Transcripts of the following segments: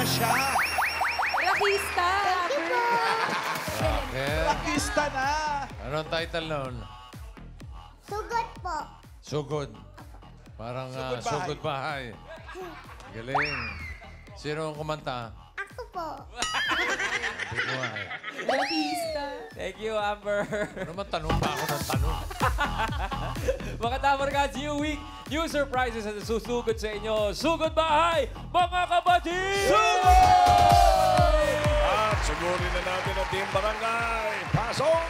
siya. Rakista. Bakit? Pakista na. Anong title nun? Sugod po. Sugod. Parang Sugod bahay. sugod bahay. Galing. Sino ang kumanta? Ako po. Hindi ko nga eh. Rakista. Thank you, Amber. Ano naman tanong pa ako ng tanong? Mga Tamarcats, new week, new surprises at susugod sa inyo. Sugod bahay, mga kapatid! At sugurin na natin ang Team Barangay. Pasok!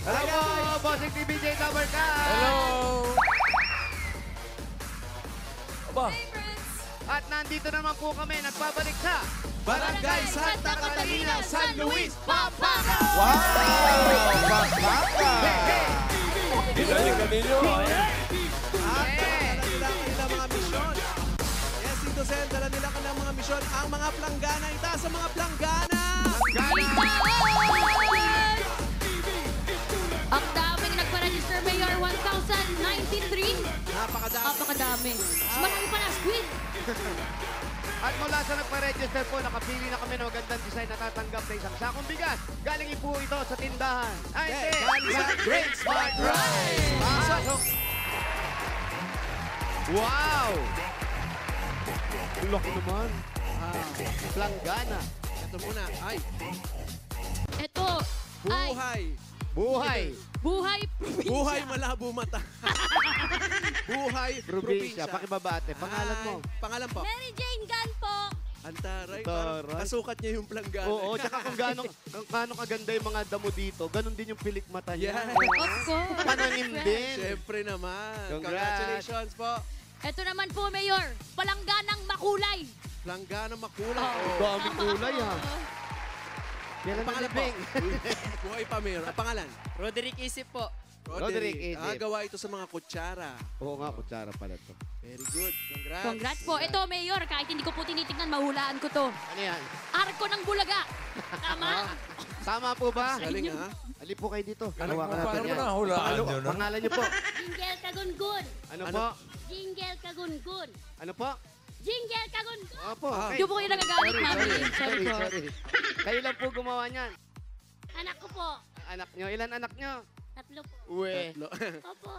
Hello po, Bossing TVJ Tamarcats! Hello! Aba, At nandito naman po kami, nagbabalik sa Barangay Santa Catalina, San Luis, Pampanga! Wow! Pampanga! ilan yung ganilyo? At dala nila ang kanilang mga misyon. Yes, Tito Sen, dala nila ang kanilang mga misyon. Ang mga planggana, itaas ang mga planggana! Ang daming nagpa-register, Mayor. 1,093. Napakadami. Napakadami. Mas marami pa na squid. At mula sa nagpa-register po, nakapili na kami ng magandang design na tatanggap na isang sakong bigas. Galing po ito sa tindahan. Ay, Yes, hindi. galing sa Great Smart Rice! Pasok! Wow! Ang laki naman. Planggana. Ito muna. Ay, Ito. Ay, buhay. Buhay. buhay probinsya. Buhay malabo mata. Buhay Probinsya. probinsya. Pakibabate. Pangalan mo. Ay, pangalan po. Mary Jane Gan po. Antaray. Antaray. Parang kasukat niya yung planggana. Oo, tsaka kung gaano kaganda yung mga damo dito, ganun din yung pilik mata niya. Yes. Of course. Pananim din. Siyempre naman. Congrats. Congratulations po. Ito naman po, Mayor. Palangganang makulay. Planggana makulay. Oh. Daming kulay, ha? Kailan Pangalan po. nalibing? Buhay pa, Mayor. Ang pangalan? Roderick Isip po. Roderick Isip. Gawa ito sa mga kutsara. Oo nga, kutsara pala to. Very good. Congrats. Congrats po. Ito, Mayor. Kahit hindi ko po tinitignan, mahulaan ko to. Ano yan? Arko ng Bulaga. Tama? Tama po ba? Galing, ha? Ali po kayo dito. Ano Hawakan paano natin mo yan. nahulaan yun? no? Pangalan niyo po. Jingle Kagungun. Ano po? Jingle Kagungun. Ano po? Jingle Kagungun. Opo. Okay. Hindi po kayo nagagalit, Mami. Sorry po. Kayo lang po gumawa niyan. Anak ko po. Anak niyo. Ilan anak niyo? 3 po. Uwe. Opo.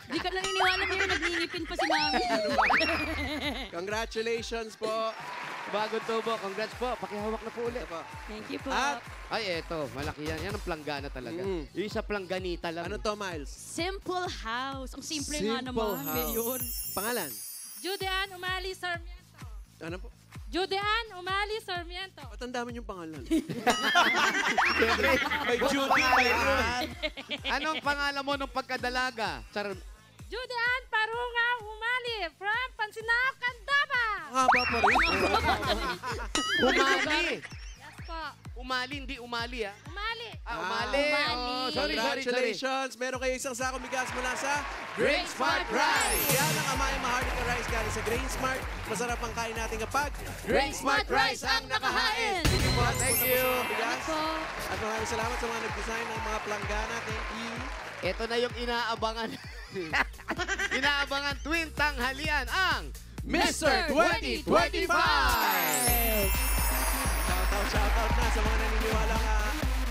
Di ka naniniwala niyo yung nagninipin pa si Mami. Congratulations po. Bagong tubo. Congrats po. Pakihawak na po ulit. Ito po. Thank you po. At Ay, eto. Malaki yan. Yan ang planggana talaga. Mm. Yung isa plangganita lang. ano to, Miles? Simple house. Ang simple nga Simple naman, house. Mayor. Pangalan? Judean Umali Sarmiento. Ano po? Judean Umali Sarmiento. Ba't ang dami yung pangalan? May Judy pa yun. Anong pangalan mo nung pagkadalaga? Judean Parunga Umali from Pansinaw, Candaba. Haba pa rin. Umali. Yes po. Umali, hindi umali, ha? Umali. Umali. Umali. Oh, sorry. Congratulations! Meron kayo isang sakong bigas mula sa Grain Smart Rice! Yan ang Amaya Maharlika Rice galing sa Grain Smart. Masarap ang kain natin kapag Grain Smart Rice ang nakahain. Thank you po. Thank you. Bigas. Po. At maraming salamat sa mga nag-design ng mga planggana. Thank you. Ito na yung inaabangan. Inaabangan tuwing tanghalian ang Mr. 2025. Shoutout na sa mga naniniwala nga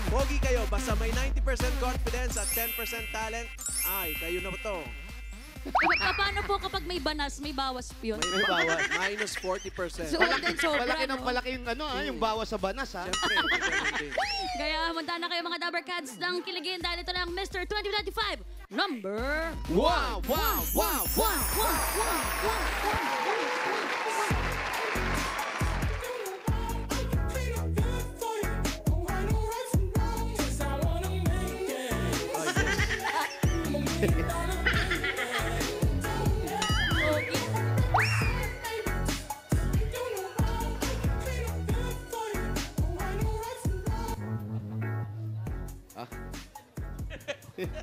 pogi kayo. Basta may 90% confidence at 10% talent. Ay, kayo na po to. Paano po kapag may banas, may bawas yun? May bawas. Minus 40%. So, then sobra, Palaki ng no? palaki yung, yung bawas sa banas, ha? Siyempre, ganun din. Kaya manda na kayo mga Dabarcads ng kiligin dahil ito na ang Mr. 2025 number Wow, wow, wow, wow. 1.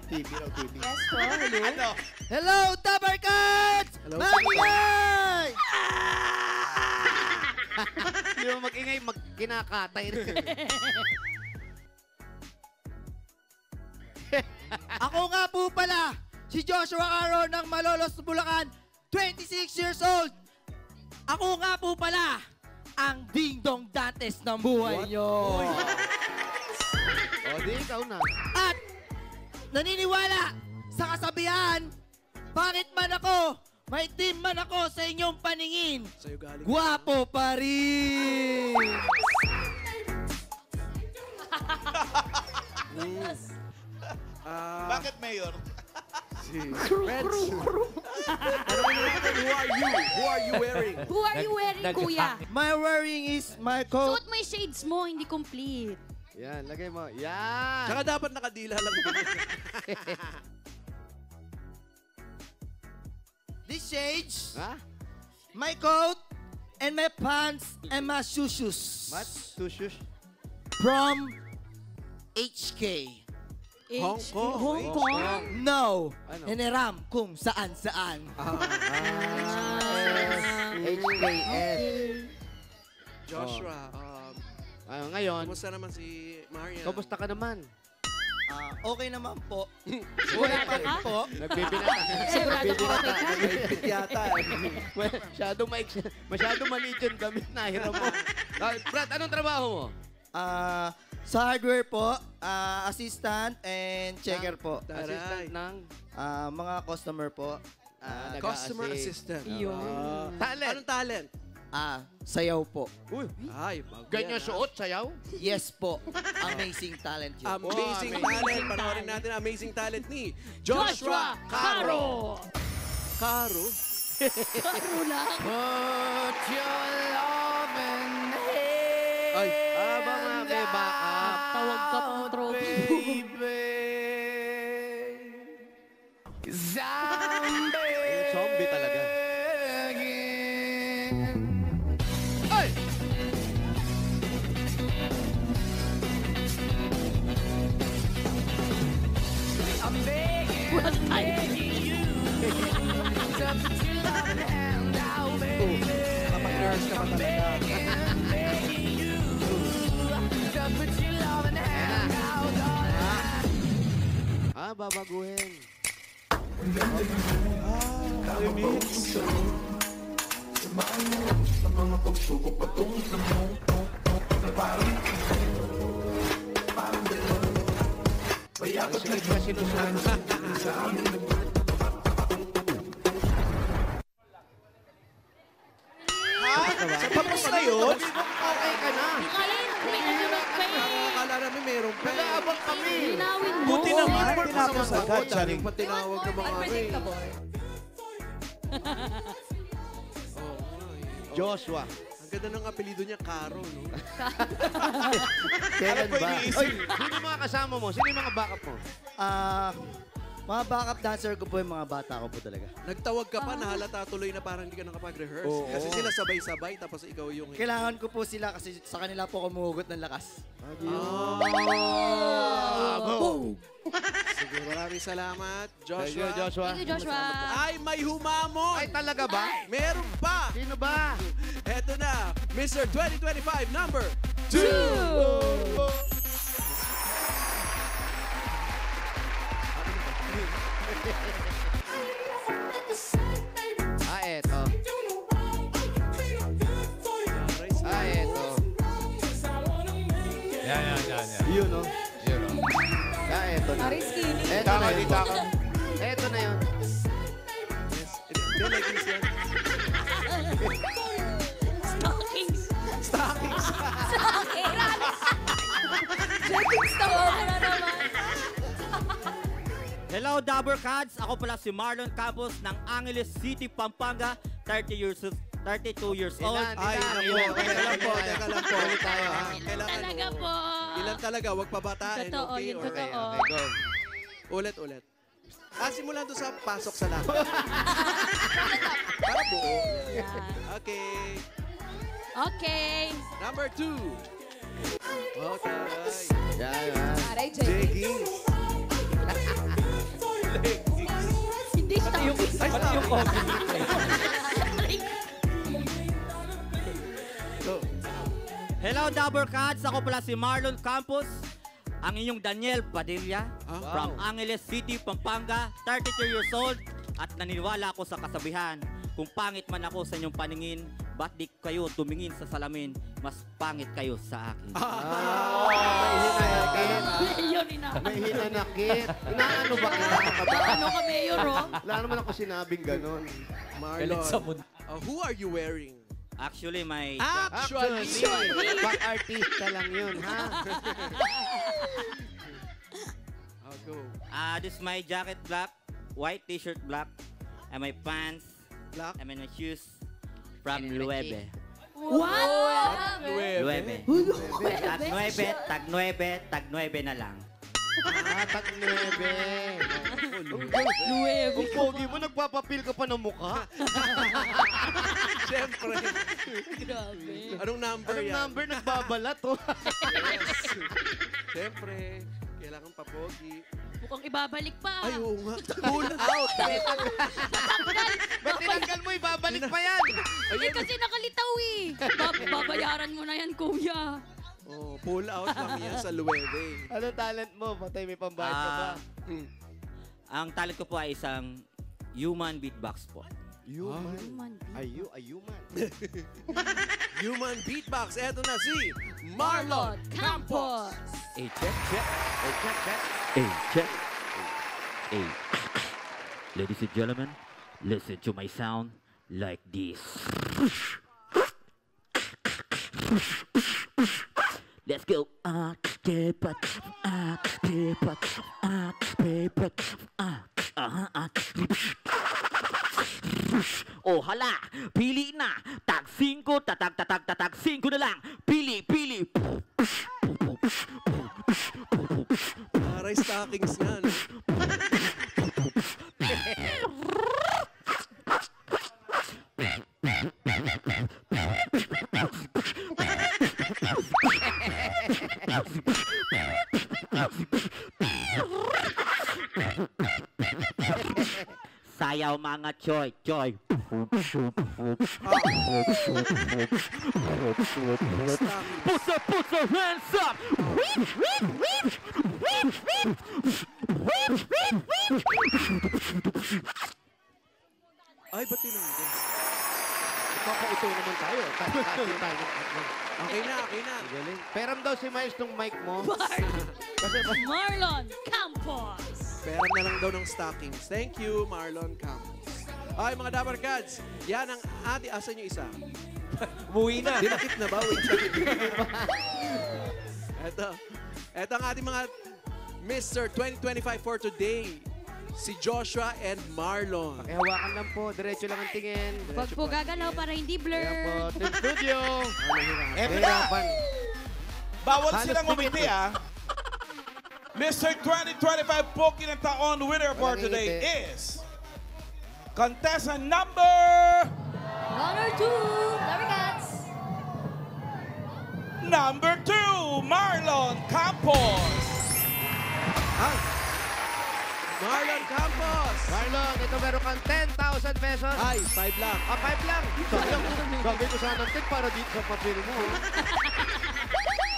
TV raw, TV. Yes po, hello. Hello, Tabarcats! Hello, Maingay! Hindi mo mag-ingay, kinakatay. Ako nga po pala, si Joshua Caro ng Malolos, Bulacan, 26 years old. Ako nga po pala, ang Ding Dong Dantes ng buhay nyo. O, di ikaw na. At naniniwala sa kasabihan, bakit man ako, may team man ako sa inyong paningin, Sa'yo galing. guwapo pa rin. Bakit Mayor? Si Reds. Who are you? Who are you wearing? Who are you wearing, kuya? My wearing is my coat. Suot mo yung shades mo, hindi complete. Yan, lagay mo. Yan. Tsaka dapat nakadila lang. This shades, Ha? my coat, and my pants, and my shoes. What? Tushus? From HK. Hong Kong. Hong Kong? No, Ano? hiniram kung saan-saan. HKS. Joshua, Ngayon, kumusta naman si Marian? kamusta ka naman? Okay naman po. Buhay pa rin po. Nagbibinata. Sigurado ka okay ka? Naipit yata. Masyadong maliit yung damit na hiram mo. Brad, anong trabaho mo? Sa hardware po, assistant and checker po. Assistant ng Mga customer po. Customer assistant. talent. Anong talent? Sayaw po. Uy, Ay, bago ganyan yan, suot, sayaw? Yes po. Amazing talent yun. Amazing Wow, talent. Panoorin natin ang amazing talent ni Joshua Caro. Caro? Karo lang. Put your love in Ay, Aba nga, may backup. Tawag ka pang trophy. Zombie talaga. Ay! kapag-nurse ka pa talaga. Babaguhin. Tapos na yun? Okay ka na. Akala namin meron pa. Nag-aabang kami. Linawin mo. Buti naman. Tinapos agad. Daling patinawag ng mga kami. Joshua. Ang ganda ng apelido niya, Caro, no? Kailan ba? Oy, sino yung mga kasama mo? Sino yung mga backup mo? Mga backup dancer ko po yung mga bata ko po talaga. Nagtawag ka pa, nahalata tuloy na parang hindi ka nakapag-rehearse. Oo. Kasi sila sabay-sabay, tapos ikaw yung... Kailangan ko po sila kasi sa kanila po kumuhugot ng lakas. Sige, maraming salamat, Thank you, Joshua. Joshua. Thank you, Joshua. Ay, may humamon! Ay, talaga ba? Meron pa! Sino ba? Eto na, Mr. 2025, number 2! Eto. Eto. Yan. Yun, no? Yun, oh. Eto na. Eto na yun. Eto na yun. Hindi, leggings yan. Stockings. Stockings. Leggings na wala naman. Hello, Dabber Cats! Ako pala si Marlon Campos ng Angeles City, Pampanga, 32 years old. Ay, teka lang po. Ulit tayo, ha? Kailangan, Talaga po. Ilan talaga, wag pabatain, Totoo, okay? yun Or- totoo. Go. Ulit. Simulan doon sa pasok sa laban. Para buo. Okay. Okay. Number 2. Okay. Yan. Jeggings. Hindi stockings. Pati yung coffee. Hello, Dabber Cats. Ako pala si Marlon Campos, ang inyong Daniel Padilla from Angeles City, Pampanga, 32 years old. At naniniwala ako sa kasabihan, kung pangit man ako sa inyong paningin, ba't di kayo tumingin sa salamin, mas pangit kayo sa akin. Yun, ina. May hinanakit. Inaano ba kita? Ano ka, Mayor, oh? Wala naman ako sinabing ganon. Marlon, who are you wearing? Actually, my... Actually. Back artista lang yun, ha? I'll go. This is my jacket black, white t-shirt black, and my pants, Black. and my shoes from Luebe. What? Luebe. Tag 9 na lang. Tag-9. Kung pogi mo, nagpapapil ka pa ng mukha. Siyempre. Grabe. Anong number Anong yan? number nagbabalat, oh? Yes. Siyempre. Kailangan papogi. Mukhang ibabalik pa. Ay, oo nga. Pull out. Ba't tinanggal mo, ibabalik pa yan? Eh, kasi nakalitaw eh. Babayaran mo na yan, kuya. Oh, pull out lang yan sa Luwede. Ano talent mo? Patay, may pambayad ka ba? Ang talent ko po ay isang human beatbox po. Human. Human. Human beatbox. Eto na si Marlon Campos. Check. Ladies and gentlemen, listen to my sound like this. Let's go. Oh, hala. Pili na. Tag 5, tatag 5 na lang. Pili. Aray stockings nga, no? Sayaw mga choy. Put your hands up. Ay, ba't tinanggal? Magpapauto naman tayo. Okay na. Galing. Peram daw si Miles nung mic mo. Kasi Marlon Campos. Pera na lang daw ng stockings. Thank you, Marlon Campos. Ay, mga Dabber Cats, yan ang ati. Asan yung isa? Umuwi na. Dinakit na ba? Wait. Ito ang ating mga Mr. 2025 for today. Si Joshua and Marlon. pakihawakan lang po. Diretso lang ang tingin. Huwag po gagalaw para hindi Kaya po, blur. Team Studio. Eto na. Bawal Halos silang umiti, tumiti. ah. Mr. 2025 Poki ng Taon winner for Walang today ngiti. is contestant number 1 or 2. Dabber Cats. number 2, Marlon Campos. Marlon Campos! Marlon, ito meron kang 10,000 pesos. Ay, 5 lang. 5 lang. Sayang. Gagawin ko sana ng 10 para dito sa papel mo.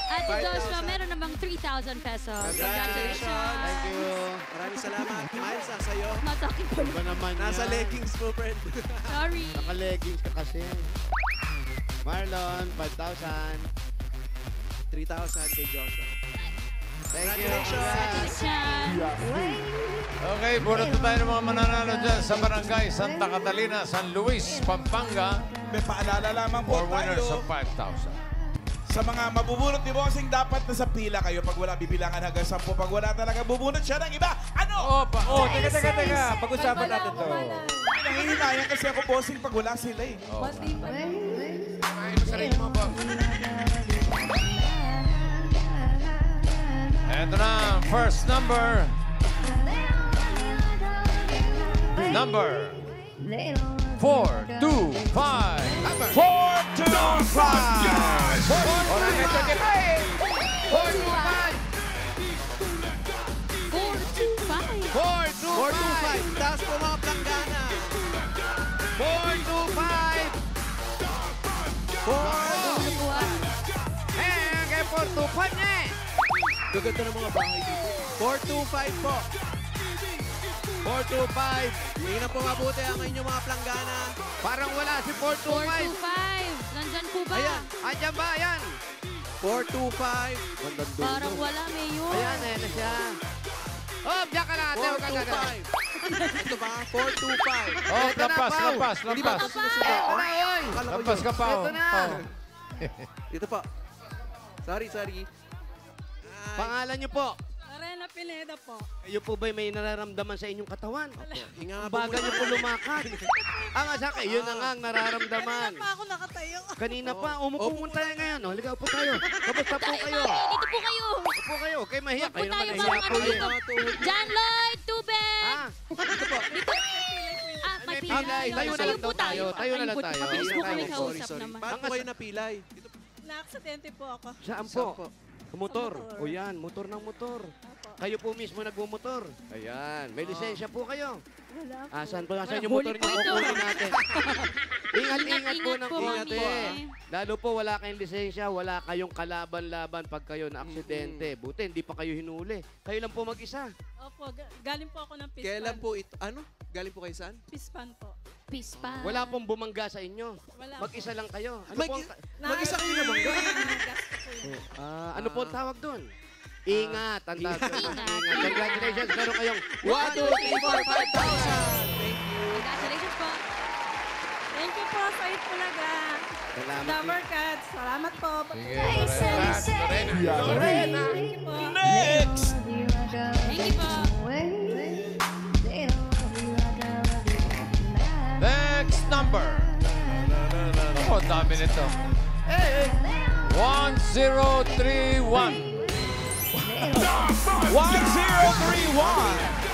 At si Joshua, meron namang 3,000 pesos. Congratulations. Thank you. Maraming salamat. Miles, sa'yo. Not talking for Iba naman Nasa yan. leggings mo, friend. Sorry. Naka-leggings ka kasi. Marlon, 5,000. 3,000 kay Joshua. Thank you. Congratulations. Okay, bunot na tayo ng mga mananalo dyan sa Barangay Santa Catalina, San Luis, Pampanga. May paalala lamang po For winners tayo. of 5,000. Sa mga mabubunot ni Bossing, dapat nasa pila kayo. Pag wala, bibilangan hanggang 10. Pag wala talaga, bubunot siya ng iba. Ano? Opa! Oh, teka. Pag-usapan natin to. Nangihinayan kasi ako, Bossing, pag wala sila eh. Ay, masarili mo po. Ito na, first number. Number 425. 425. Taas po mga planggana. 425. 425. 425 niya eh. Gaganda ng mga bahay dito. 425 po. 425. Tingnan po mabuti ang inyong mga planggana. Parang wala si 425. 425. Nandyan po ba? Ayan. Andyan ba? Ayan. 425. Parang wala, Mayor. Ayan, ayan na siya. Oh, diyan ka na ate. Huwag ka gagal. 425. Ito ba? 425. Oh, Eto na, lampas, Pao. lampas, Hindi ba? lampas. Sinusubo? Eto na, oy. Akala ko Lampas yun. ka pa. Eto na. Ito po. Sorry. Pangalan niyo po. Arena Pineda po. Kayo po ba'y may nararamdaman sa inyong katawan? Hinga nga Ang po bagal niyo po lumakad. Ang asake, yun na nga ang nararamdaman. Ako nakatayo. Kanina pa, umupo muna tayo ngayon. Oh, ligaw po tayo. Kamusta po kayo? Dito po kayo. Upo po kayo. Kayo mahiya. Huwag po Kayo naman tayo nahiya mga po eh. dito. John Lloyd, tubig. Ah, Dito. Ah, may pilay. pilay. Tayo na lang po tayo. Tayo na lang Ayun po, tayo. mabilis po kami Sorry, kausap naman. Bakit po kayo napilay? Dito po. Na-aksidente po ako. saan po? Motor. O yan, motor ng motor. Kayo po mismo nagmumotor. Ayan, may lisensya po kayo. Wala po. Asan po? Asan Wala, yung motor huli niyo? po ito. Kukunin natin. Ingat-ingat po ng Ingat po, konti. mami. Lalo po wala kayong lisensya, wala kayong kalaban-laban pag kayo na aksidente. Buti, hindi pa kayo hinuli. Kayo lang po mag-isa. Opo, galing po ako ng Pispan. Kailan po ito? Ano? Galing po kayo saan? Pispan po. Pispan. Wala pong bumangga sa inyo. Wala Mag-isa lang kayo. Ano Mag- po? Mag-isa kayo na bangga? Ano po ang tawag doon? Ingat. Ang tawag doon. Ingat. Ingat. Congratulations. Meron kayong 1, 2, 3, 4, 5,000. Thank you. Congratulations po. Thank you po sa Itbulaga. Salamat. Dabber Cats. Salamat po. Sige, Lorena. Thank you po. Next! Thank you po. Next number. Oh, dami nito. 1031. 1031!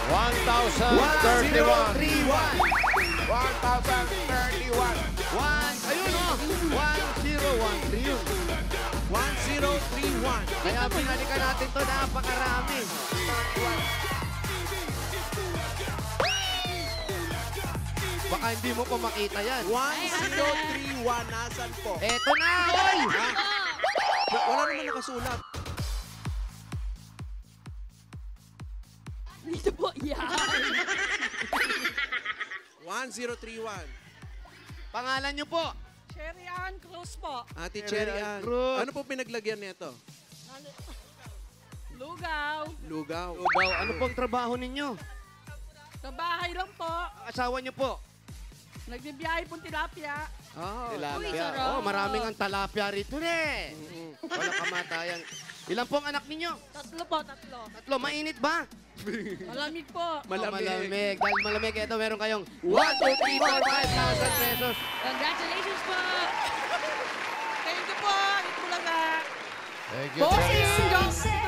1031. 1031. Ayun o. 1013 yun. 1031. Kaya binalikan natin to, napakarami. Baka hindi mo po makita yan. 1031. Nasaan po? Eto na, oy! Wala naman nakasulat. Dito po. Yan. 1031. Pangalan niyo po. Sherry Ann Cruz po. Ate Cherry Ann. Cruz. Ano po pinaglagyan nito? Lugaw. Lugaw. Lugaw, ano pong trabaho ninyo? Sa bahay lang po. Ang asawa niyo po? Nagbibiyahe pong tilapia. Oh, Uy, Tilapia. sarap. Oh, maraming ang talapia rito eh. Wala kamatayan. Ilan po ang anak ninyo? Tatlo po, tatlo. Tatlo, mainit ba? Malamig po. malamig. Malamig. Dahil malamig, ito meron kayong 1, 2, 3, 4, 5,000 pesos. Congratulations po. Thank you po. Itbulaga. Thank you. Bossing! Tito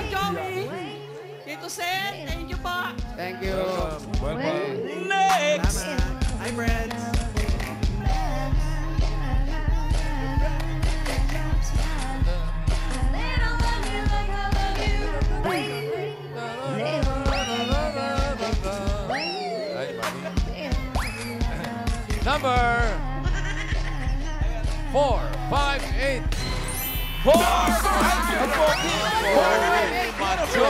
Joey. Tito Sen. Thank you po. Thank you. Welcome. Next! Hi, friends. Ay, mali. Number 458. 458! Macho.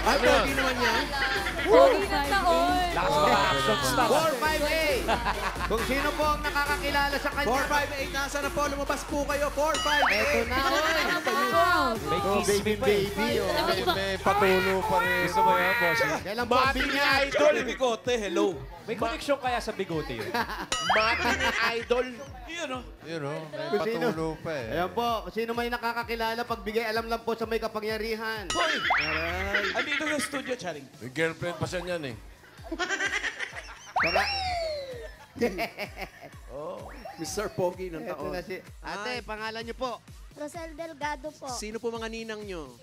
Ay, pogi naman yan. Pogi ng taon. Lakas mga action star. 458. Kung sino po ang nakakakilala sa kanya. 458. Nasa na po? Lumabas po kayo. 458. Eto na, oy. May kiss me pa eh. Baby, oh. May patulo pa rin. Gusto mo yan, bossing? Kailan po ang Mati ni binyag? Idol! Bigote, hello! May connection kaya sa bigote yun? Mati ni Idol! Yun o. Yun o, may Kung sino- patulo pa eh. Ayan po, kung sino may nakakakilala, pagbigay alam lang po sa may kapangyarihan. Hoy! Andito sa studio, Charing. May girlfriend pa siya niyan eh. Tara. Mr. Pogi ng Eto taon. na si... Ate, pangalan niyo po. Rosel Delgado po. Sino po mga ninang nyo?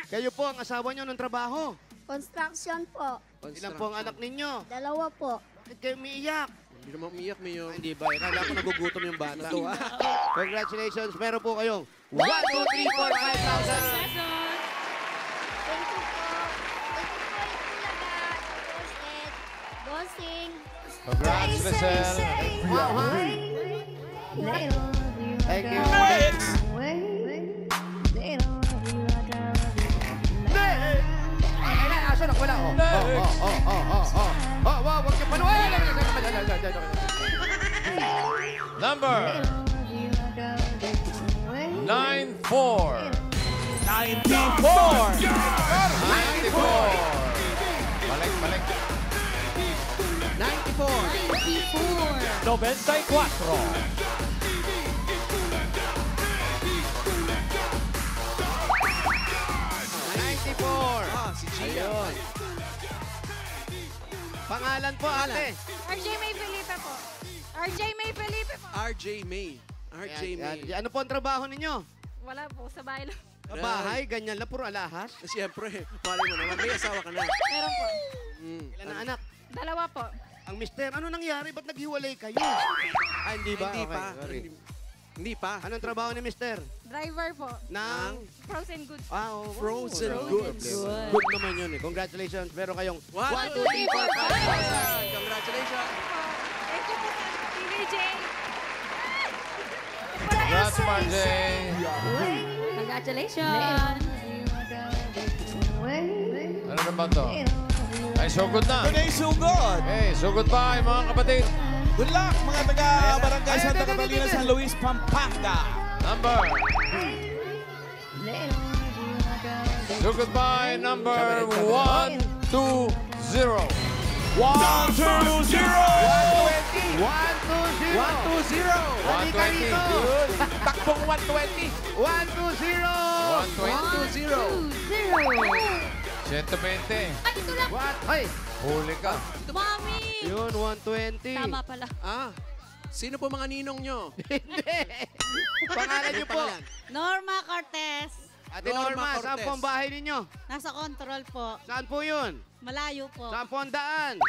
Kayo po, ang asawa niyo ng trabaho. Construction po. Ilan po ang anak ninyo? 2 po. Bakit kayo umiiyak? Hindi naman umiyak, Mayo. Hindi ba? Kala ko nagugutom yung bata. Ito, ah. Congratulations. Meron po kayong 1, 2, 3, 4, 5,000. Pesos. Thank you po. Bossing. Congrats, Lizelle. Wow, ha? Thank you. Next! Ay, aso na, wala. Wag niyo panuhin. Number 94. 94! 94. Balik. 94. 94. Ah, si Gia. Pangalan po, ate. RJ May Felipe po. RJ May Felipe po. RJ May. RJ May. Ano po ang trabaho ninyo? Wala po, sa bahay lang. Sa bahay, ganyan lang, puro alahas. Siyempre, mali mo naman. May asawa ka na. Meron po. Ilan na anak? Dalawa po. Ang mister, ano nangyari? Ba't naghiwalay kayo? Hindi ba? Hindi Okay, pa. sorry. Hindi pa. Anong trabaho ni mister? Driver po. Nang? Frozen goods. Oo. Frozen goods. goods. Good naman yun eh. Congratulations. Meron kayong 1, 2, 3, 4, 5. Congratulations. Thank you po, TVJ. Congrats, Marjay. Congratulations! Ano naman to? Ay, sugod na. Ito na yung sugod. Okay, sugod pa mga kapatid. Good luck, mga taga-Barangay Santa Catalina, San Luis, Pampanga. Number. Sugod pa number 1, 2, 0. 1, 2, 0! 120. 120. 120. Good. Takbong 120. 120. 120. 120. Ay, ito lang! What? Ay! Huli ka. Mami! Yun, 120. Tama pala. Ah, sino po mga ninong nyo? Hindi. Pangalan niyo po. Norma Cortez. Ate Norma Norma, saan Cortez. po ang bahay ninyo? Nasa control po. Saan po yun? Malayo po. Saan po ang daan?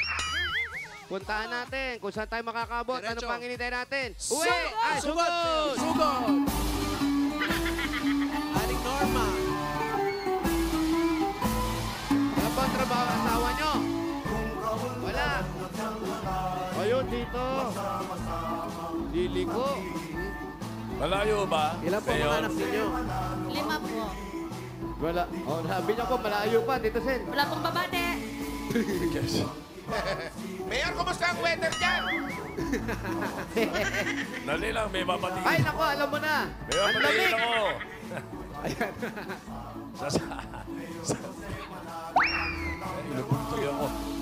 Puntahan natin kung saan tayo makakabot. Ano Diretso. pang inintay natin? Sugod! Uwi! Ay, sugod! Sugod! Aling Norma. Ano po ang trabaho ang asawa nyo? Wala. Ayun, dito. Liliko. Malayo ba? Ilan po mga anak ninyo? 5 po. Wala. Oh, sabi niya po, malayo pa. Dito, Sen. Wala pong babate! Mayor, kumusta ang weather dyan? Dali lang, may babati. Ay, naku, alam mo na. Ang lamig. ako.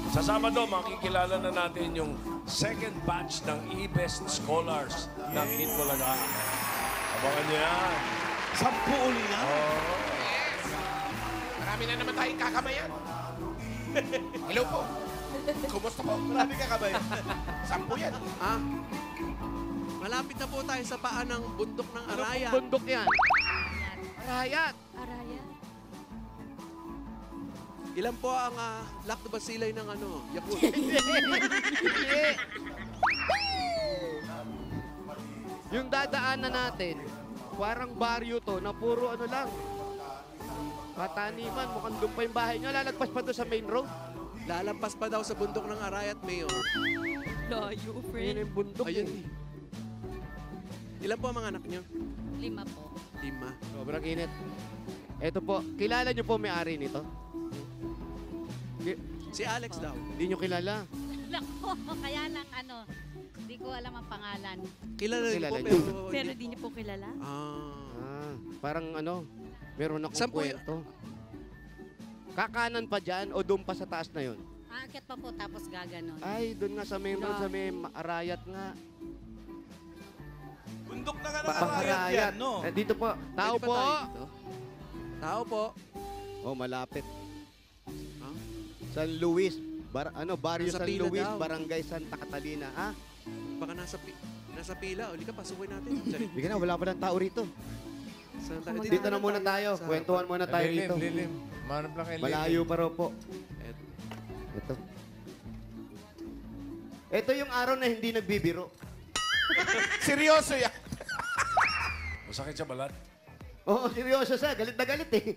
Sa Sabado, makikilala na natin yung second batch ng E-Best Scholars ng Itbulaga. Abangan niyo yan. 10 uli na. Marami na naman tayong kakamayan. Hello po. Kumusta po? Marami ka kabay. 10 yan. Ah, malapit na po tayo sa paa ng bundok ng Ano Arayat. pong bundok yan? Arayat. Araya. Ilan po ang lactobacilli ng Yakult? Hindi. Yung dadaanan natin, parang baryo to na puro ano lang. Pataniman, mukhang doon pa yung bahay nyo. Lalagpas pa doon sa main road. Lalampas pa daw sa bundok ng Arayat, Mayor. Layo, Ayun friend. yung bundok. Ayun. eh. Ilan po ang mga anak nyo? 5 po. 5. Sobrang init. Ito po, kilala nyo po may-ari nito? Si Alex daw. Hindi nyo kilala. Nako, kaya lang hindi ko alam ang pangalan. Kilala rin Kilala po, niyo. pero... Pero di niyo po kilala? Ah. Parang meron akong Saan po yun? kwento. Kakanan pa dyan o doon pa sa taas na yun? Aakyat pa po tapos gaganon. Ay, doon nga sa main road, sa may Arayat nga. Bundok na nga ng Arayat Arayat yan, no? Dito po. Tao Pwede po. ba tayo dito? Tao po. Oh, malapit. Ah? San Luis. Barrio Nasa San pila Luis, daw. Barangay Santa Catalina. Ha? Baka nasa pila. Uli ka, pasukin natin. Sorry. Hindi ka na, wala pa ng tao rito. Dito na muna tayo. Sa Kwentuhan muna tayo dito. Lilim. Manap lang kay Malayo pa raw po. Ito. Ito yung araw na hindi nagbibiro. Seryoso yan. Masakit sa balat. Oo, seryoso siya. Galit na galit eh.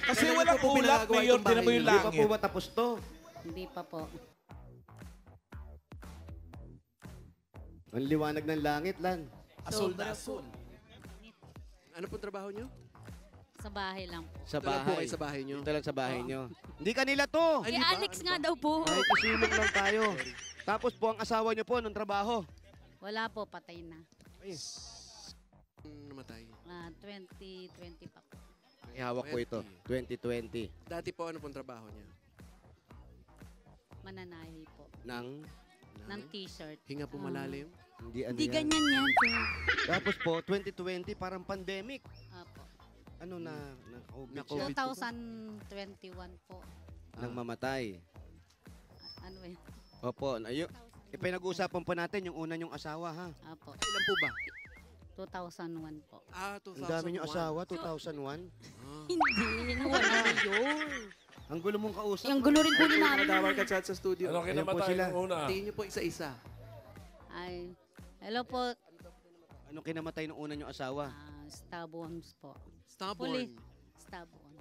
Kasi Kailan walang po po ulap, pinagawa Mayor. itong Tinan mo bahay yung Hindi pa po langit. ba tapos to? Hindi pa po. Ang liwanag ng langit, Lan. Asul na asul. Ano po trabaho nyo? Sa bahay lang po. Sa Ito lang po bahay. kayo sa bahay nyo? Ito lang sa bahay nyo. Hindi kanila to. Si Alex nga daw po. Ay, kusilong lang tayo. Tapos po, ang asawa nyo po, anong trabaho? Wala po, patay na. Namatay. 2020 pa po. Ihawak po ito. 2020. Dati po, ano pong trabaho niya? Mananahi po. Ng T-shirt. Hinga po malalim? Hindi, ano Hindi yan. ganyan yan, sir. Tapos po, 2020, parang pandemic. Apo. Ano na COVID? 2021 po. Nang mamatay. Ano eh? Opo, pinag-uusapan po natin yung una nyong asawa, ha? Apo. Ilan po ba? 2001 po. Ah, 2001. Ang dami nyong asawa, 2001. Hindi, nawala na yun. Ang gulo mong kausap. Yung gulo rin po ni Mami. Madawar ka chat sa studio. Ano kinamatay sila. yung una? Tingin niyo po isa-isa. Ay, hello po. Anong kinamatay ng una nyong asawa? Stubborns po. Stubborn. Stubborn.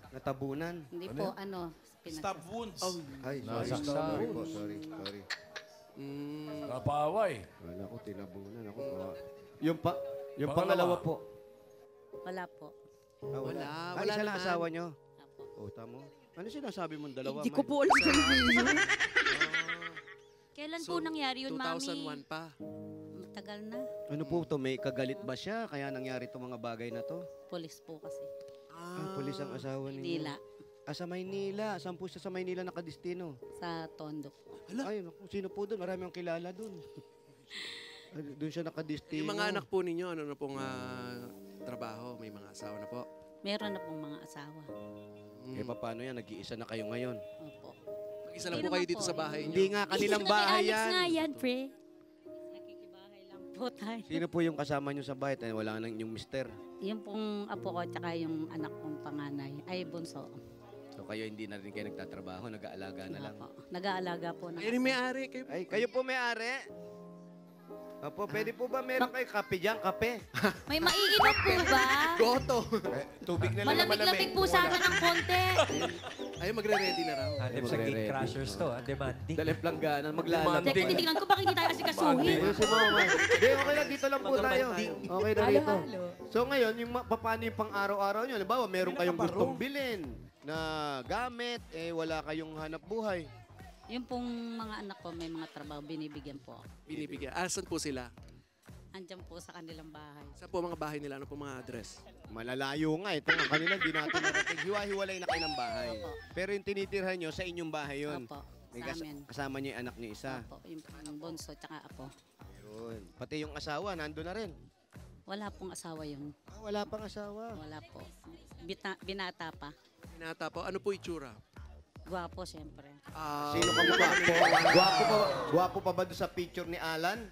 Natabunan. Hindi po, ano, Stab wounds. Oh. Ay, sorry. Nasaktan. Sorry po, sorry. Napaaway. Wala ko, tinabunan ako. Yung Pangalawa. pangalawa po. Wala po. Ah, Wala, Ah, wala isa lang naman. asawa nyo? Apo. O, tamo. Ano sinasabi mong dalawa? Hindi ko Mike? po alam sa inyo. Kailan po nangyari yun, Mami? 2001 pa. Tagal na. Ano po to? May kagalit ba siya? Kaya nangyari itong mga bagay na to? Polis po kasi. Pulis ang asawa ninyo. Manila. Sa Maynila. Saan po siya sa Maynila nakadistino? Sa Tondo po. Ay, naku, sino po doon? Marami akong kilala doon. Doon siya nakadistino. Yung mga anak po ninyo, ano na pong trabaho? May mga asawa na po? Meron na pong mga asawa. Eh, paano yan? Nag-iisa na kayo ngayon. Opo. Mag-isa lang po kayo dito sa bahay niyo? Hindi nga, kanilang bahay Alex yan. nga yan, pre. Nakikibahay lang po tayo. Sino po yung kasama nyo sa bahay? Wala nang yung mister. Yung pong apo ko, tsaka yung anak kong panganay, ay bunso. So kayo hindi na rin kayo nagtatrabaho, nag-aalaga na lang. Opo. Nag-aalaga po na. Kayo rin may-ari. Ay, kayo po may-ari? Opo, pwede po ba meron kayo kape dyan? Kape? May maiinom po ba? Goto. Tubig na lang na Malamig-lamig po sa akin ng konti. Ay, magre-ready na raw. Hanip sa gate crashers to, demanding. Dali plangganan, maglalab. Teka, titignan ko bakit hindi tayo asikasuhin. Si Mama. Hindi, okay lang. Dito lang po tayo. Okay na dito. So ngayon, paano yung pang-araw-araw nyo? Halimbawa, meron kayong gustong bilhin na gamit, wala kayong hanap buhay. Yung pong mga anak ko, may mga trabaho, binibigyan po ako. Binibigyan. Asan po sila? Andyan po sa kanilang bahay. Saan po mga bahay nila? Ano po mga address? Malalayo nga. Ito nga kanila, di natin narating. Hiwa-hiwalay na kayo ng bahay. Opo. Pero yung tinitirhan nyo, sa inyong bahay yun. Opo, May sa amin. kasama nyo yung anak nyo isa. Opo, yung pong bunso, tsaka apo. Yun. Pati yung asawa, nando na rin. Wala pong asawa yung... Wala pang asawa. Wala po. Binata pa. Binata po. Ano po itsura? Gwapo, siyempre. Sino ka mukha? Gwapo pa ba doon sa picture ni Alan?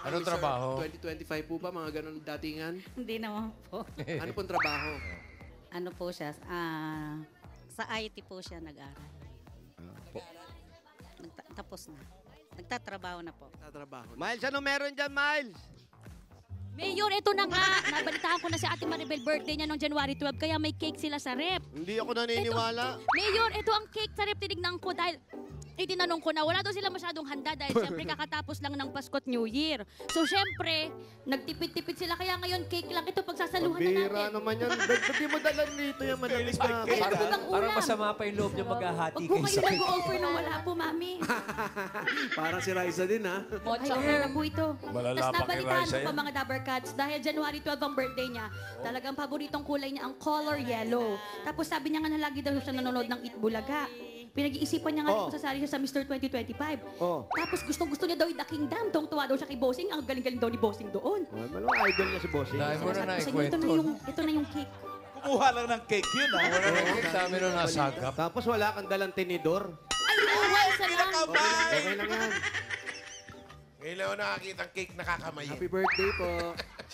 Anong trabaho? 2025 po ba? Mga ganun datingan? Hindi naman po. Ano pong trabaho? Ano po siya? Sa IT po siya nag-aral. Tapos na. Nagtatrabaho na po. Tatrabaho. Miles, ano meron dyan, Miles? Mayor, ito na nga. Nabalitaan ko na si Ate Maribel birthday niya noong January 12, kaya may cake sila sa rep. Hindi ako naniniwala. Mayor, ito ang cake sa rep. Tinignan ko dahil itinanong ko na wala daw sila masyadong handa dahil siyempre kakatapos lang ng Pasko't New Year. So siyempre, nagtipid-tipid sila kaya ngayon cake lang ito pagsasaluhan na Bira natin. naman yan. Ba't di mo dalan dito yung madalis na? Ay, ano bang Parang ulam? masama pa yung loob niyo maghahati Huwag po kayo kayo sa cake. nag-offer na wala po, Mami. Parang si Raisa din, ha? Ay, okay na po ito. Malala Tapos pa kay nabalitaan Raisa ko pa yan. mga Dabber Cats dahil January 12 ang birthday niya. Talagang paboritong kulay niya ang color yellow. Tapos sabi niya nga na lagi daw siya nanonood ng Itbulaga. Pinag-iisipan niya nga Oh. kung sasali siya sa Mr. 2025. Oh. Tapos gustong-gusto niya daw yung The Kingdom. Tuwa daw siya kay Bossing. Ang galing-galing daw ni Bossing doon. Malamang idol niya si Bossing. Dahil mo na Sabi ko sa inyo, naikwento. ito na yung cake. Kumuha lang ng cake yun, ha? Wala na yung dami na nasagap. Tapos wala kang dalang tinidor. Ay, oo, isa lang. Okay lang yan. Ngayon lang ako nakakita ng cake nakakamayin. Happy birthday po.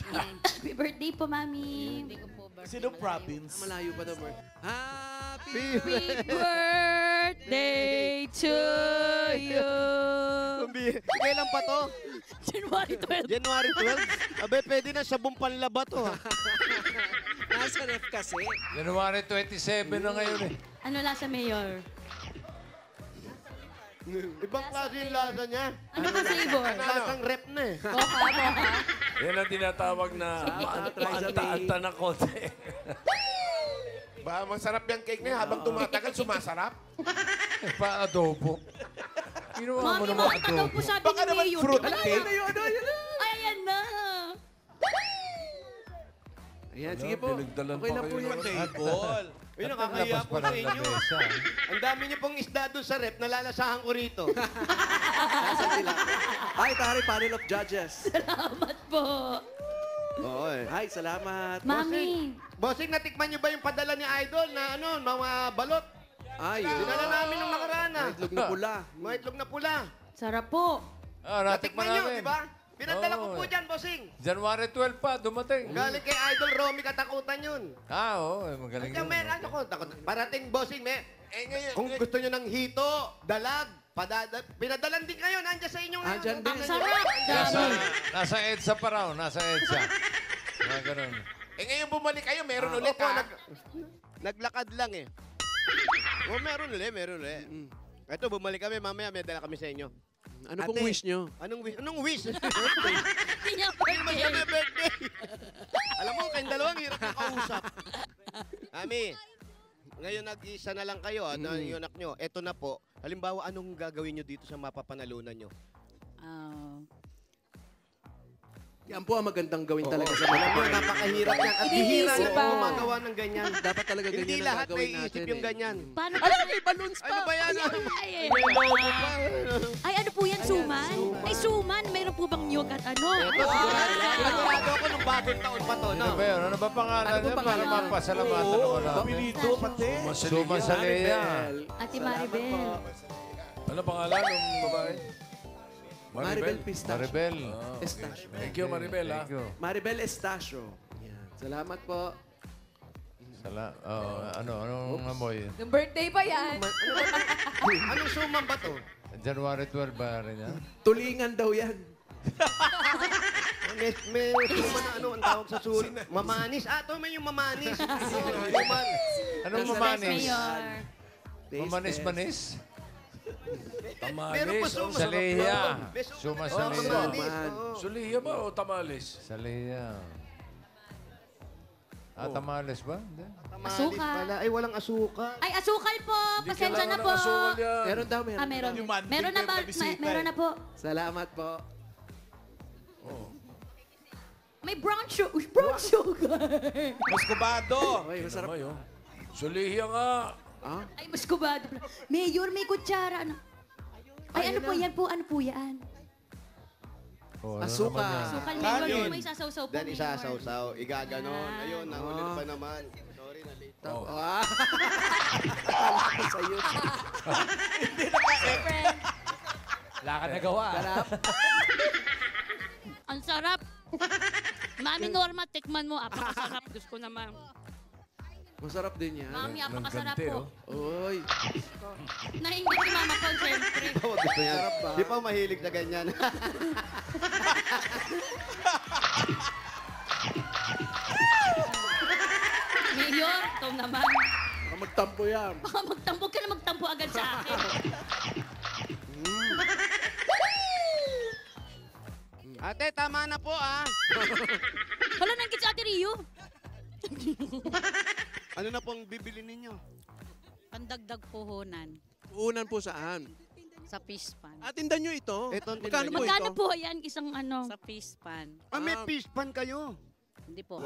Happy birthday po, Mami. Hindi ko po birthday. Sino province? Malayo pa daw, Bert. Happy Birthday to you. Kailan pa to? January 12. January 12? Abe, pwede na sabong panlaba to, ha? Nasa ref kasi. January 27 na ngayon eh. Ano lasa, Mayor? Ibang klase yung lasa niya. Ano ba flavor? Lasang rep na eh. Mocha. Yan ang tinatawag na maanta-anta na konti. Ba, masarap yung cake na yan. Habang tumatagal, sumasarap. Pa-adobo. Ginawa mo Mami, naman makita daw po adobo. sabi Baka ni naman Mayor. fruit Ay, cake. Ay, ayan na. Ayan, sige po. Pinagdalan Okay pa lang po kayo yun. ng Table. Uy, nakakahiya po sa inyo. Lamesa. Ang dami niyo pong isda doon sa rep, nalalasahan ko rito. Ay, Tari, panel of judges. Salamat po. Oo eh. Ay, salamat. Mami. Bossing, natikman niyo ba yung padala ni Idol na ano, mga balot? Ay, Dinala namin nung nakaraan ah. itlog na pula. Mga itlog na pula. Sarap po. Natikman niyo, di ba? Pinadala ko po dyan, Bossing. January 12 pa, dumating. Galing kay Idol Romy Katakutan yun. Oo, magaling Kaya yun. meron ako, parating Bossing, Ngayon, kung gusto niyo ng hito, dalag, pinadalan din kayo, nandiyan sa inyo ngayon. Andyan din. Ang sarap. Nasa, Dami. nasa EDSA pa raw, nasa EDSA. Mga ganun. ngayon bumalik kayo, meron ulit Opo, ha. naglakad lang eh. Meron ulit. Ito, bumalik kami, mamaya may dala kami sa inyo. Ano pong wish nyo? Anong wish? Anong wish? Hindi niya Naman siya birthday. may birthday. Alam mo, kayong dalawang hirap na kausap. Ami, ngayon nag-isa na lang kayo, yung anak nyo. Eto na po, halimbawa, anong gagawin nyo dito sa mapapanalunan nyo? Yan po ang magandang gawin talaga sa Alam mga mo, napakahirap yan. At bihira Iniisip lang pa. gumagawa ng ganyan. Dapat talaga ganyan Hindi ang lahat gagawin naiisip natin yung eh. ganyan. Paano Ay, may balloons pa! Ano ba yan? Ay, ay, ano po yan, suman? Ay, suman. Mayroon po bang nyug at ano? Nagurado ako nung bagong taon pa to, no? Ano ba yun? Ano ba pangalan Ano ba niya para pangalan? mapasalamatan ako na? Papilito pati. Suma sa Leia. Ate Maribel. Ano pangalan ng babae? Maribel Pistacho. Maribel. Estacio. Thank you, Maribel. Thank you. Maribel Estacio. Yan. Salamat po. Anong amoy? Yung birthday pa yan. Anong suman ba to? January 12 ba rin yan? Tulingan daw yan. May suman na ano ang tawag sa sul. Mamanis. Ito may yung mamanis. Suman. Anong Best mamanis? Mayor. Mamanis-manis? Meron pa Tamales. suman. Sa Leia. Best Suma suman. sa Oh, Leia. mamanis. Oo. Suliya ba o tamales? Sa Leia. Tamales ba? Hindi. Tamales Asuka. pala. Ay, walang asuka. Ay, asukal po. Hindi Pasensya na kailangan po. ng asukal yan. Meron daw, meron. Meron. Yung manding Meron na may ba? pagbisita Meron na po. Salamat po. May brown sugar. Brown sugar. Muscovado. Okay, masarap. Ano yun? Suliya nga. Ay, mas kubado. Mayor, may kutsara. Ay, ano po yan po? Ano po yan? Oh, Asuka. naman yan? Asukal, Kanin. Mayor. May sasaw-saw po, Dan Mayor. isasaw-saw. Igaganon. Ayun, nahulid pa naman. Sorry na late. Ah. Sa'yo. Wala ka nagawa. Sarap. Ang sarap. Mami Norma, tikman mo. Apakasarap. Gusto ko naman. Masarap din yan. Mami, apakasarap Nagkante, po. Uy. Nainggit si Mama Paul, siyempre. Bawag gusto yan. Sarap ba? Di pa mahilig sa ganyan. Mayor, ito naman. Baka magtampo yan. Baka magtampo ka na magtampo agad sa akin. Ate, tama na po ah. Wala nang kit sa Ate Rio. Ano na pong bibili ninyo? Pandagdag puhunan Unan po saan? sa fish pan. Tindan nyo ito. Ito, Magkano po Magkano ito? po yan? Isang ano? Sa fish pan. May fish pan kayo. Hindi po.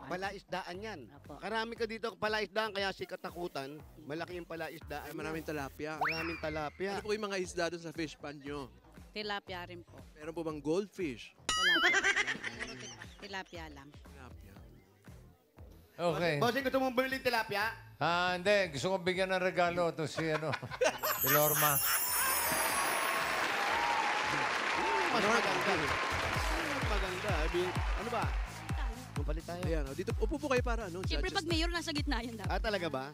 Palaisdaan yan. Apo. Karami ka dito palaisdaan, kaya si Katakutan. Malaki yung palaisdaan. Ay, maraming talapia. Maraming talapia. Ano po yung mga isda doon sa fish pan nyo? Tilapia rin po. Meron po bang goldfish? Wala po. Puro tilapia lang. Tilapia. Okay. Bossing, gusto mong bumili tilapia? Hindi. Gusto kong bigyan ng regalo to si si Lorma. Mas maganda. Maganda. Ano ba? Mapalit tayo. Ayan, dito, upo po kayo para ano? Siyempre, judges pag mayor, nasa gitna yan dapat. Talaga ba?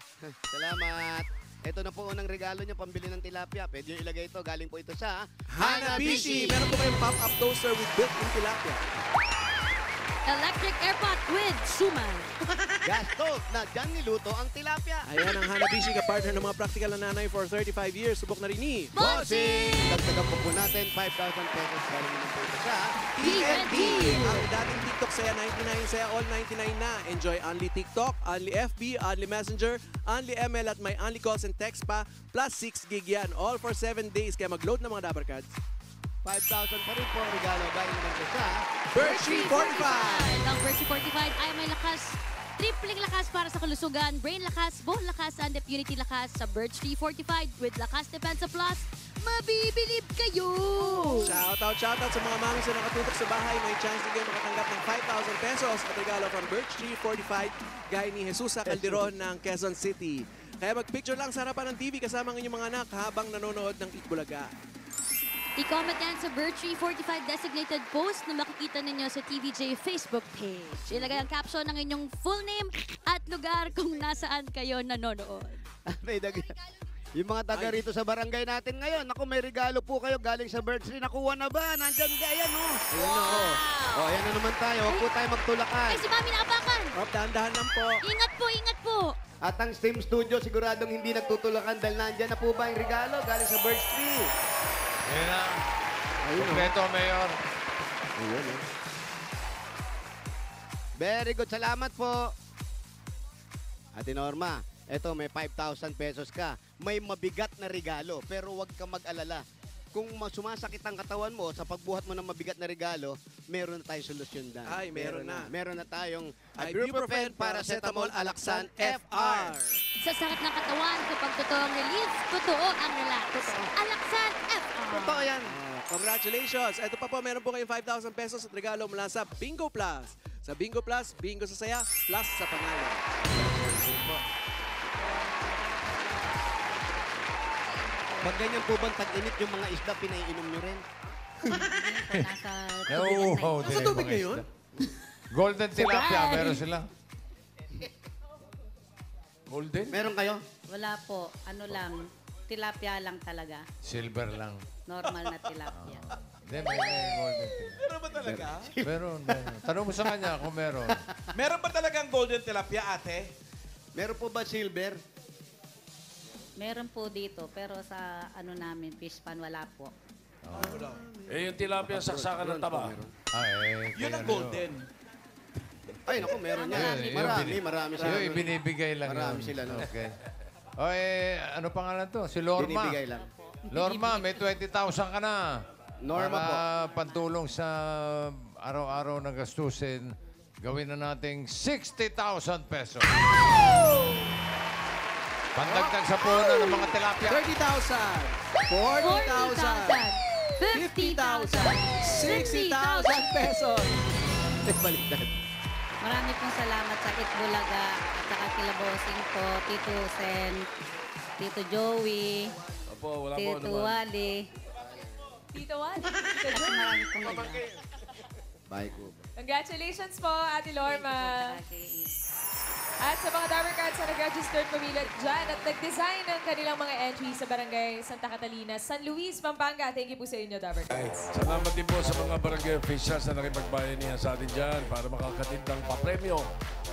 Salamat. Ito na po unang regalo nyo, pambili ng tilapia. Pwede nyo ilagay ito. Galing po ito sa Hanabishi! Meron po kayong pop-up toaster with built-in tilapia. electric airpot with suman. Gas stove na dyan niluto ang tilapia. Ayan ang Hanabishi ka-partner ng mga practical na nanay for 35 years. Subok na rin ni Bossing! Dagdagan po natin 5,000 pesos galing naman po ito sa TNT! Ang dating TikTok Saya 99, Saya All 99 na. Enjoy only TikTok, only FB, only Messenger, only ML at may only calls and text pa. Plus 6 gig yan. All for 7 days. Kaya mag-load ng mga Dabber Cards. 5,000 pa rin po ang regalo galing naman po sa Birchie 45! Ang Birchie 45 ay may lakas. Tripling lakas para sa kalusugan, brain lakas, bone lakas, and immunity lakas sa Birch Tree Fortified with Lakas Depensa Plus. Mabibilib kayo! Shoutout sa mga mami sa nakatutok sa bahay. May chance na kayo makatanggap ng 5,000 pesos at regalo from Birch Tree Fortified gaya ni Jesusa Calderon ng Quezon City. Kaya mag-picture lang sa harapan ng TV kasama ng inyong mga anak habang nanonood ng Itbulaga. I-comment yan sa Birch Tree 45 designated post na makikita ninyo sa TVJ Facebook page. Ilagay ang caption ng inyong full name at lugar kung nasaan kayo nanonood. Yung mga taga rito sa barangay natin ngayon, naku, may regalo po kayo galing sa Birch Tree. Nakuha na ba? Nandyan ka, yan, oh. Ayan na, oh. Oh, ayan na naman tayo. Huwag po tayo magtulakan. Ay, si Mami naapakan! Oh, dahan-dahan lang po. Ingat po, ingat po! At ang Steam Studio, siguradong hindi nagtutulakan dahil nandyan na po ba yung regalo galing sa Birch Tree. Ayan na. Kompleto, Mayor. Ayun, eh. Very good. Salamat po. Ate Norma, eto may 5,000 pesos ka. May mabigat na regalo, pero huwag ka mag-alala. Kung sumasakit ang katawan mo sa pagbuhat mo ng mabigat na regalo, meron na tayong solusyon dyan. Ay, meron na. Meron na tayong Ibuprofen, Paracetamol, Alaxan, FR. Sa sakit ng katawan, kapag totoo ang relief, totoo ang relax. Alaxan FR. Totoo yan. Congratulations! Ito pa po, meron po kayong 5,000 pesos at regalo mula sa Bingo Plus. Sa Bingo Plus, bingo sa saya, plus sa panalo. Pag ganyan po bang tag-init yung mga isda, pinaiinom nyo rin? Nauuhaw din yung mga isda. Golden tilapia, meron sila. Golden? Meron kayo? Wala po. Ano lang, tilapia lang talaga. Silver lang. Normal na tilapia. Hindi, may golden tilapia. Meron ba talaga? Meron. Tanong mo sa kanya kung meron. Meron ba talagang golden tilapia, ate? Meron po ba silver? Meron po dito, pero sa ano namin, fish pan, wala po. Eh, yung tilapia saksakan ng taba. Yun ang golden. Ay, naku, meron yan. Marami sila. Yung ibinibigay lang Marami yun. sila. No? Okay. O ano pangalan to? Si Lorma. Binibigay lang. Lorma, may 20,000 ka na. Norma po. Pantulong sa araw-araw na gastusin, gawin na nating 60,000 pesos. Pandagdag sa puno ng mga tilapia. 30,000, 40,000, 50,000, 60,000 pesos. Baliktad. Marami pong salamat sa Itbulaga at saka kila Bossing po, Tito Sen, Tito Joey, Opo, wala po Tito naman. Wally. Tito Juan. At marami pong iba. Bye ko. Congratulations po, Ate Lorma. At sa mga Dabber Cats na nag-registered pumilat dyan at nag-design ng kanilang mga entries sa Barangay Santa Catalina, San Luis, Pampanga. Thank you po sa inyo, Dabber Cats. Salamat din po sa mga barangay officials na nakipagbayanihan sa atin dyan para makakatid ng papremyo.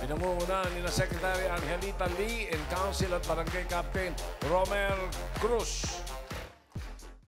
Pinamumunan ni na Secretary Angelita Lee and Council at Barangay Captain Romer Cruz.